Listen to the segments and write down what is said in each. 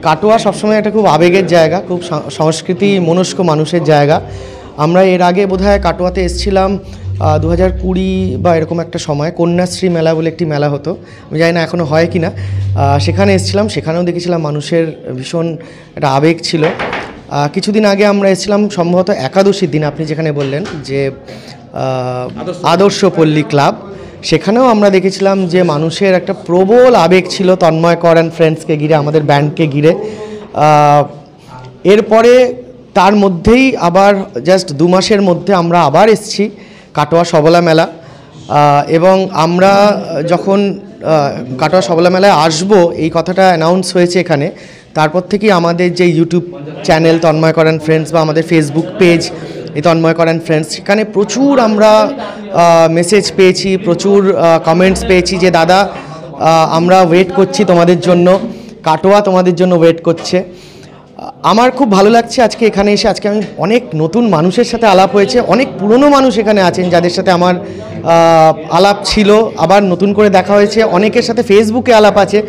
কাটোয়া সবসময় একটা খুব আবেগের জায়গা, খুব সংস্কৃতি মনস্ক মানুষের জায়গা। আমরা এর আগে বোধহয় কাটোয়াতে এসেছিলাম 2020 বা এরকম একটা সময়, কন্যাশ্রী মেলা বলে একটি মেলা হতো, আমি জানি না এখনও হয় কি না। সেখানে এসেছিলাম, সেখানেও দেখেছিলাম মানুষের ভীষণ একটা আবেগ ছিল। কিছুদিন আগে আমরা এসেছিলাম সম্ভবত একাদশীর দিন, আপনি যেখানে বললেন যে আদর্শ পল্লী ক্লাব, সেখানেও আমরা দেখেছিলাম যে মানুষের একটা প্রবল আবেগ ছিল তন্ময় কর অ্যান্ড ফ্রেন্ডসকে ঘিরে, আমাদের ব্যান্ডকে ঘিরে। এরপরে তার মধ্যেই আবার জাস্ট 2 মাসের মধ্যে আমরা আবার এসেছি কাটোয়া সবলা মেলা, এবং আমরা যখন কাটোয়া সবলা মেলায় আসবো এই কথাটা অ্যানাউন্স হয়েছে এখানে, তারপর থেকেই আমাদের যে ইউটিউব চ্যানেল তন্ময় কর অ্যান্ড ফ্রেন্ডস বা আমাদের ফেসবুক পেজ এই তন্ময় কর অ্যান্ড ফ্রেন্ডস, সেখানে প্রচুর আমরা মেসেজ পেয়েছি, প্রচুর কমেন্টস পেয়েছি যে দাদা আমরা ওয়েট করছি তোমাদের জন্য, কাটোয়া তোমাদের জন্য ওয়েট করছে। আমার খুব ভালো লাগছে আজকে এখানে এসে। আজকে আমি অনেক নতুন মানুষের সাথে আলাপ হয়েছে, অনেক পুরনো মানুষ এখানে আছেন যাদের সাথে আমার আলাপ ছিল, আবার নতুন করে দেখা হয়েছে। অনেকের সাথে ফেসবুকে আলাপ আছে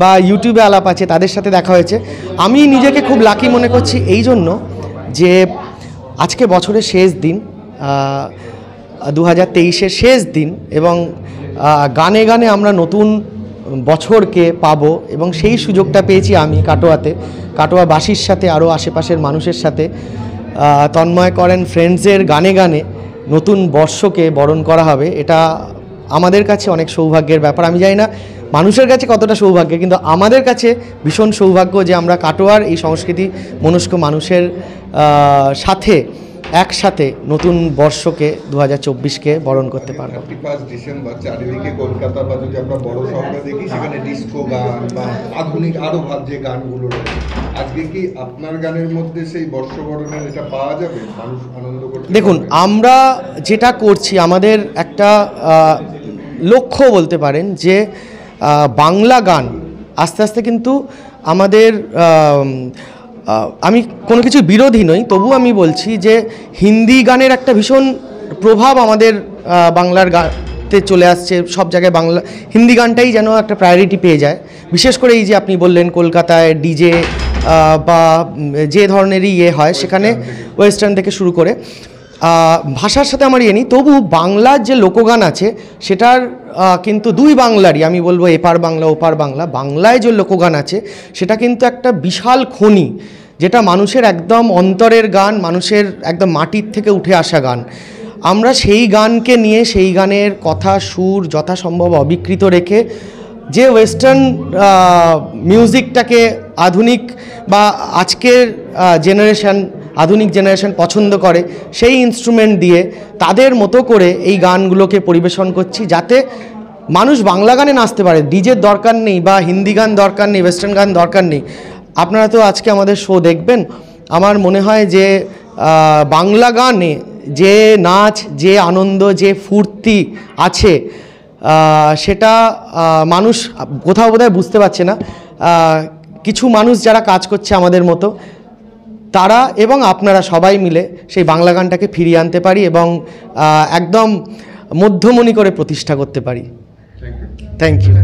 বা ইউটিউবে আলাপ আছে, তাদের সাথে দেখা হয়েছে। আমি নিজেকে খুব লাকি মনে করছি এই জন্য যে আজকে বছরের শেষ দিন, 2023-এর শেষ দিন, এবং গানে গানে আমরা নতুন বছরকে পাবো, এবং সেই সুযোগটা পেয়েছি আমি কাটোয়াতে, কাটোয়াবাসীর সাথে আরও আশেপাশের মানুষের সাথে তন্ময় কর অ্যান্ড ফ্রেন্ডসের গানে গানে নতুন বর্ষকে বরণ করা হবে। এটা আমাদের কাছে অনেক সৌভাগ্যের ব্যাপার। আমি জানি না মানুষের কাছে কতটা সৌভাগ্য, কিন্তু আমাদের কাছে ভীষণ সৌভাগ্য যে আমরা কাটোয়ার এই সংস্কৃতি মনস্ক মানুষের সাথে একসাথে নতুন বর্ষকে 2024-কে বরণ করতে পারবো। 31 ডিসেম্বর চারিদিকে কলকাতা বা যদি আমরা বড় শহরে দেখি সেখানে ডিস্কো গান বা আধুনিক আরো যে গানগুলো রয়েছে, আজকে কি আপনার গানের মধ্যে সেই বর্ষবরণের এটা পাওয়া যাবে? মানুষ আনন্দ করতে দেখুন, আমরা যেটা করছি আমাদের একটা লক্ষ্য বলতে পারেন যে বাংলা গান আস্তে আস্তে কিন্তু আমাদের, আমি কোনো কিছু বিরোধী নই, তবু আমি বলছি যে হিন্দি গানের একটা ভীষণ প্রভাব আমাদের বাংলার গানতে চলে আসছে। সব জায়গায় বাংলা হিন্দি গানটাই যেন একটা প্রায়োরিটি পেয়ে যায়। বিশেষ করে এই যে আপনি বললেন কলকাতায় ডিজে বা যে ধরনেরই হয় সেখানে, ওয়েস্টার্ন থেকে শুরু করে, ভাষার সাথে আমার নেই, তবু বাংলার যে লোকগান আছে সেটার কিন্তু দুই বাংলারই, আমি বলবো এপার বাংলা ওপার বাংলা, বাংলায় যে লোকগান আছে সেটা কিন্তু একটা বিশাল খনি, যেটা মানুষের একদম অন্তরের গান, মানুষের একদম মাটির থেকে উঠে আসা গান। আমরা সেই গানকে নিয়ে, সেই গানের কথা সুর যথাসম্ভব অবিকৃত রেখে, যে ওয়েস্টার্ন মিউজিকটাকে আধুনিক বা আজকের জেনারেশন, আধুনিক জেনারেশন পছন্দ করে, সেই ইনস্ট্রুমেন্ট দিয়ে তাদের মতো করে এই গানগুলোকে পরিবেশন করছি, যাতে মানুষ বাংলা গানে নাচতে পারে। ডিজের দরকার নেই বা হিন্দি গান দরকার নেই, ওয়েস্টার্ন গান দরকার নেই। আপনারা তো আজকে আমাদের শো দেখবেন, আমার মনে হয় যে বাংলা গানে যে নাচ, যে আনন্দ, যে ফুর্তি আছে, সেটা মানুষ কোথাও বোধহয় বুঝতে পারছে না। কিছু মানুষ যারা কাজ করছে আমাদের মতো, তারা এবং আপনারা সবাই মিলে সেই বাংলা গানটাকে ফিরিয়ে আনতে পারি এবং একদম মধ্যমণি করে প্রতিষ্ঠা করতে পারি। Thank you.